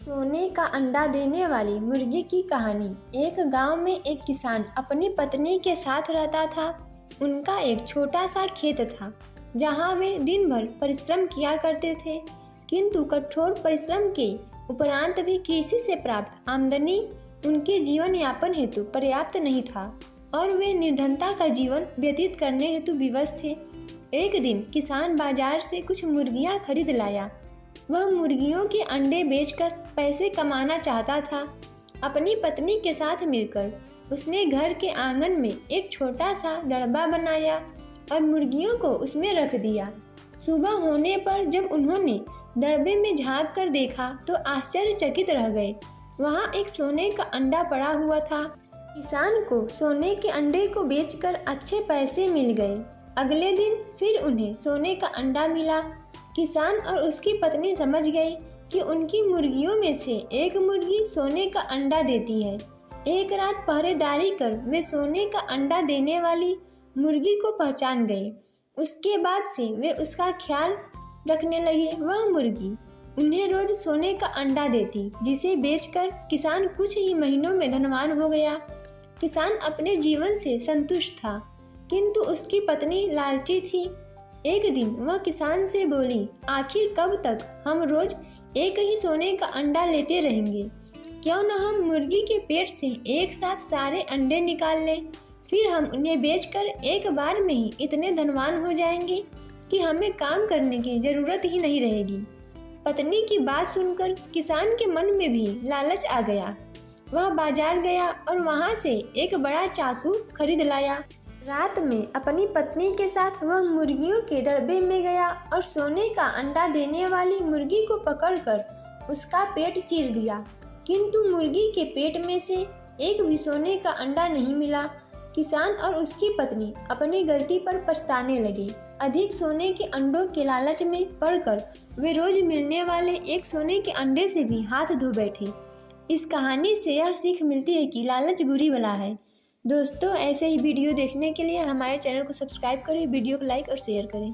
सोने का अंडा देने वाली मुर्गी की कहानी। एक गांव में एक किसान अपनी पत्नी के साथ रहता था। उनका एक छोटा सा खेत था जहां वे दिन भर परिश्रम किया करते थे, किंतु कठोर परिश्रम के उपरांत भी कृषि से प्राप्त आमदनी उनके जीवन यापन हेतु पर्याप्त नहीं था और वे निर्धनता का जीवन व्यतीत करने हेतु विवश थे। एक दिन किसान बाजार से कुछ मुर्गियां खरीद लाया। वह मुर्गियों के अंडे बेचकर पैसे कमाना चाहता था। अपनी पत्नी के साथ मिलकर उसने घर के आंगन में एक छोटा सा दड़बा बनाया और मुर्गियों को उसमें रख दिया। सुबह होने पर जब उन्होंने दड़बे में झांक कर देखा तो आश्चर्यचकित रह गए। वहाँ एक सोने का अंडा पड़ा हुआ था। किसान को सोने के अंडे को बेचकर अच्छे पैसे मिल गए। अगले दिन फिर उन्हें सोने का अंडा मिला। किसान और उसकी पत्नी समझ गए कि उनकी मुर्गियों में से एक मुर्गी सोने का अंडा देती है। एक रात पहरेदारी कर वे सोने का अंडा देने वाली मुर्गी को पहचान गए। उसके बाद से वे उसका ख्याल रखने लगे। वह मुर्गी उन्हें रोज सोने का अंडा देती, जिसे बेचकर किसान कुछ ही महीनों में धनवान हो गया। किसान अपने जीवन से संतुष्ट था, किंतु उसकी पत्नी लालची थी। एक दिन वह किसान से बोली, आखिर कब तक हम रोज एक ही सोने का अंडा लेते रहेंगे? क्यों न हम मुर्गी के पेट से एक साथ सारे अंडे निकाल लें, फिर हम उन्हें बेचकर एक बार में ही इतने धनवान हो जाएंगे कि हमें काम करने की जरूरत ही नहीं रहेगी। पत्नी की बात सुनकर किसान के मन में भी लालच आ गया। वह बाजार गया और वहां से एक बड़ा चाकू खरीद लाया। रात में अपनी पत्नी के साथ वह मुर्गियों के दड़बे में गया और सोने का अंडा देने वाली मुर्गी को पकड़कर उसका पेट चीर दिया, किंतु मुर्गी के पेट में से एक भी सोने का अंडा नहीं मिला। किसान और उसकी पत्नी अपनी गलती पर पछताने लगे। अधिक सोने के अंडों के लालच में पड़कर वे रोज मिलने वाले एक सोने के अंडे से भी हाथ धो बैठे। इस कहानी से यह सीख मिलती है कि लालच बुरी बला है। दोस्तों, ऐसे ही वीडियो देखने के लिए हमारे चैनल को सब्सक्राइब करें, वीडियो को लाइक और शेयर करें।